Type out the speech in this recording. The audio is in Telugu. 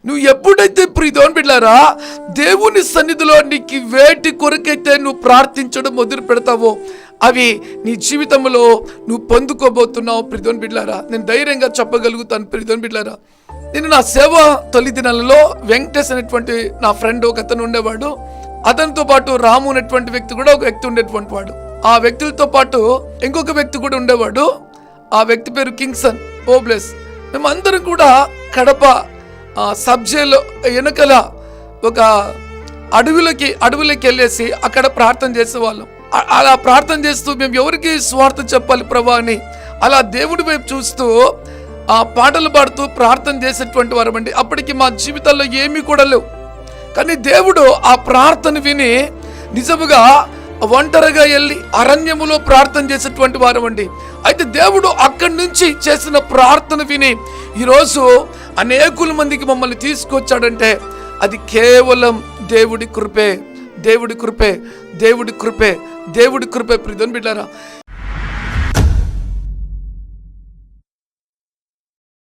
నువ్వు ఎప్పుడైతే ప్రియదేవుని బిడ్డలారా దేవుని సన్నిధిలో నీకు వేటి కొరకైతే నువ్వు ప్రార్థించడం మొదలు పెడతావో అవి నీ జీవితంలో నువ్వు పొందుకోబోతున్నావు. ప్రియదేవుని బిడ్డలారా నేను ధైర్యంగా చెప్పగలుగుతాను. ప్రియదేవుని బిడ్డలారా నేను నా సేవ తొలి దినాలలో వెంకటేష్ అనేటువంటి నా ఫ్రెండ్ ఒక అతను ఉండేవాడు. అతనితో పాటు రాము అనేటువంటి వ్యక్తి కూడా ఒక వ్యక్తి ఉండేటువంటి వాడు. ఆ వ్యక్తులతో పాటు ఇంకొక వ్యక్తి కూడా ఉండేవాడు. ఆ వ్యక్తి పేరు కింగ్సన్ ఓబ్లెస్. మేమందరం కూడా కడప సబ్జేలో వెనకల ఒక అడవిలోకి వెళ్ళేసి అక్కడ ప్రార్థన చేసేవాళ్ళం. అలా ప్రార్థన చేస్తూ మేము ఎవరికి స్వార్థ చెప్పాలి ప్రభా అని అలా దేవుడి వైపు చూస్తూ ఆ పాటలు పాడుతూ ప్రార్థన చేసేటువంటి వారు అండి. అప్పటికి మా జీవితాల్లో ఏమీ కూడా లేవు. కానీ దేవుడు ఆ ప్రార్థన విని నిజముగా ఒంటరిగా వెళ్ళి అరణ్యములో ప్రార్థన చేసేటువంటి వారు అండి. అయితే దేవుడు అక్కడి నుంచి చేసిన ప్రార్థన విని ఈరోజు అనేకుల మందికి మమ్మల్ని తీసుకొచ్చాడంటే అది కేవలం దేవుడి కృపే, దేవుడి కృపే, దేవుడి కృపే, దేవుడి కృపే. ప్రియదేవుని బిడ్డలారా